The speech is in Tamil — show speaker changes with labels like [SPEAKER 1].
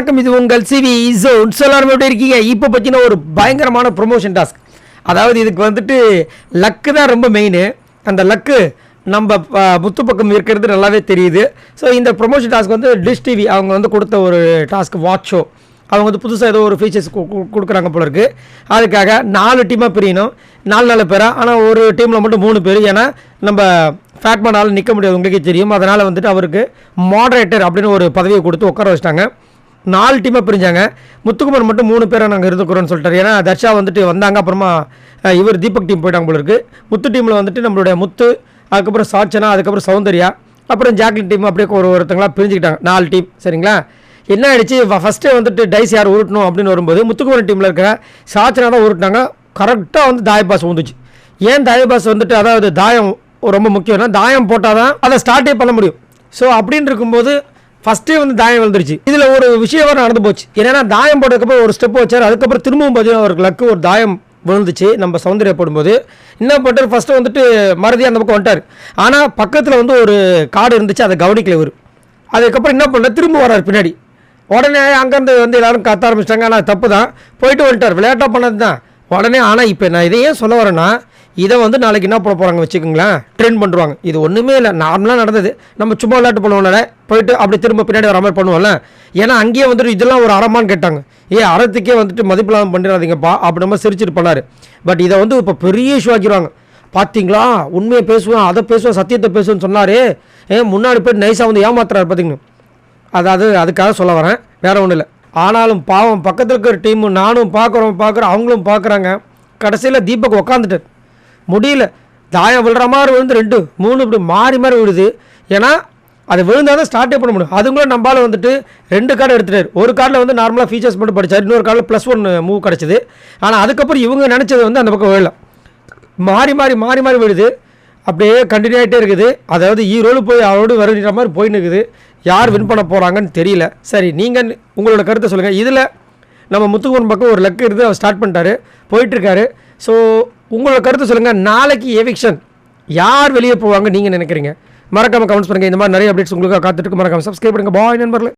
[SPEAKER 1] வணக்கம், இது உங்கள் சிவி ஜோன். எல்லாரும் எப்படி இருக்கீங்க? இப்போ பார்த்தீங்கன்னா ஒரு பயங்கரமான ப்ரொமோஷன் டாஸ்க். அதாவது இதுக்கு வந்துட்டு லக்கு தான் ரொம்ப மெயின். அந்த லக்கு நம்ம முத்து பக்கம் இருக்கிறது நல்லாவே தெரியுது. ஸோ இந்த ப்ரொமோஷன் டாஸ்க் வந்து டிஷ் டிவி அவங்க வந்து கொடுத்த ஒரு டாஸ்க், வாட்ச் ஷோ. அவங்க வந்து புதுசாக ஏதோ ஒரு ஃபீச்சர்ஸ் கொடுக்குறாங்க போல இருக்குது. அதுக்காக 4 டீமாக பிரியணும், 4 பேராக. ஆனால் ஒரு டீமில் மட்டும் 3 பேர். ஏன்னா நம்ம ஃபேட்மேனால் நிற்க முடியாது, உங்களுக்கே தெரியும். அதனால் வந்துட்டு அவருக்கு மாடரேட்டர் அப்படின்னு ஒரு பதவியை கொடுத்து உட்கார வச்சிட்டாங்க. 4 டீமாக பிரிஞ்சாங்க. முத்துக்குமார் மட்டும் 3 பேரை நாங்கள் இருந்துக்கிறோன்னு சொல்லிட்டார். ஏன்னா தர்ஷா வந்துட்டு வந்தாங்க, அப்புறமா இவர் தீபக் டீம் போயிட்டாங்க போல இருக்குது. முத்து டீமில் வந்துட்டு நம்மளுடைய முத்து, அதுக்கப்புறம் சாட்சனா, அதுக்கப்புறம் சௌந்தர்யா, அப்புறம் ஜாக்லின் டீம் அப்படியே ஒருத்தங்களாம் பிரிஞ்சுக்கிட்டாங்க. 4 டீம். சரிங்களா? என்ன ஆகிடுச்சு, ஃபஸ்ட்டே வந்துட்டு டைஸ் யார் உருட்டணும் அப்படின்னு வரும்போது முத்துக்குமார் டீமில் இருக்கிற சாட்சனா தான் உருட்டினாங்க. கரெக்டாக வந்து தாயபாஸ் வந்துச்சு. ஏன் தாயபாஸ் வந்துட்டு, அதாவது தாயம் ரொம்ப முக்கியம்னா தாயம் போட்டால் தான் அதை ஸ்டார்ட்டே பண்ண முடியும். ஸோ அப்படின்னு இருக்கும்போது ஃபஸ்ட்டே வந்து தாயம் விழுந்துருச்சு. இதில் ஒரு விஷயம் நடந்து போச்சு. ஏன்னா தாயம் போட்டதுக்கப்புறம் ஒரு ஸ்டெப் வச்சார். அதுக்கப்புறம் திரும்பவும் பார்த்தீங்கன்னா அவருக்கு லக்கு ஒரு தாயம் விழுந்துச்சு. நம்ம சௌந்தர்யா போடும்போது என்ன பண்ணிட்டார், ஃபஸ்ட்டு வந்துட்டு மறுதியாக அந்த பக்கம் வந்துட்டார். ஆனால் பக்கத்தில் வந்து ஒரு கார்டு இருந்துச்சு, அதை கவனிக்கல இவர். அதுக்கப்புறம் என்ன பண்ணார், திரும்ப வர்றார் பின்னாடி. உடனே அங்கேருந்து வந்து எல்லோரும் கத்த ஆரம்பிச்சிட்டாங்க. ஆனால் தப்பு தான், போயிட்டு வந்துட்டார். விளையாட்டாக பண்ணது தான் உடனே. ஆனால் இப்போ நான் இதை ஏன் சொல்ல வரேன்னா, இதை வந்து நாளைக்கு என்ன பண்ண போகிறாங்க வச்சுக்கோங்களேன், ட்ரெயின் பண்ணுவாங்க. இது ஒன்றுமே இல்லை, நார்மலாக நடந்தது. நம்ம சும்மா விளையாட்டு பண்ணுவோம்ல, போயிட்டு அப்படி திரும்ப பின்னாடி வர மாதிரி பண்ணுவோம்ல. ஏன்னா அங்கேயே வந்துட்டு இதெல்லாம் ஒரு அறமான்னு கேட்டாங்க. அறத்துக்கே வந்துட்டு மதிப்பில்லாமல் பண்ணிடாதீங்கப்பா அப்படி நம்ம சிரிச்சிட்டு பண்ணார். பட் இதை வந்து இப்போ பெரிய இஷ்யூ ஆக்கிடுவாங்க. பார்த்தீங்களா, உண்மையை பேசுவேன், அதை பேசுவேன், சத்தியத்தை பேசுவேன்னு சொன்னார். முன்னாடி போய்ட்டு நைஸாக வந்து ஏமாத்துறாரு பார்த்தீங்கன்னா. அதாவது அதுக்காக சொல்ல வரேன், வேறு ஒன்றும் இல்லை. ஆனாலும் பாவம் பக்கத்தில் இருக்கிற டீமு, நானும் பார்க்குறேன், அவங்களும் பார்க்குறாங்க. கடைசியில் தீபக் உக்காந்துட்டார். முடியல, தாயம் விழுற மாதிரி விழுந்து 2 3 இப்படி மாறி விழுது. ஏன்னா அது விழுந்தால் தான் ஸ்டார்ட்டே பண்ண முடியும். அதுங்களும் நம்மளால் வந்துட்டு 2 கார்டு எடுத்துட்டார். ஒரு கார்டில் வந்து நார்மலாக ஃபீச்சர்ஸ் மட்டும் படித்தார், இன்னொரு கார்டில் +1 மூவ் கிடச்சிது. ஆனால் அதுக்கப்புறம் இவங்க நினச்சது வந்து அந்த பக்கம் விழல, மாறி விழுது. அப்படியே கண்டினியூ ஆகிட்டே இருக்குது. அதாவது ஈரோடு போய் அவரோடு வருகிற மாதிரி போயின்னு இருக்குது. யார் வின் பண்ண போகிறாங்கன்னு தெரியல. சரி, நீங்கள் உங்களோட கருத்தை சொல்லுங்கள். இதில் நம்ம முத்துக்குமரன் பக்கம் ஒரு லக்கு இருந்து அவர் ஸ்டார்ட் பண்ணிட்டாரு, போயிட்டுருக்காரு. ஸோ உங்களோட கருத்தை சொல்லுங்கள். நாளைக்கு எவிக்ஷன் யார் வெளியே போவாங்க நீங்கள் நினைக்கிறீங்க? மறக்காமல் கமெண்ட்ஸ் பண்ணுங்கள். இந்த மாதிரி நிறைய அப்டேட்ஸ் உங்களுக்காக காத்துட்டு மறக்காமல் சப்ஸ்கிரைப் பண்ணுங்கள். பாய் நண்பர்களே.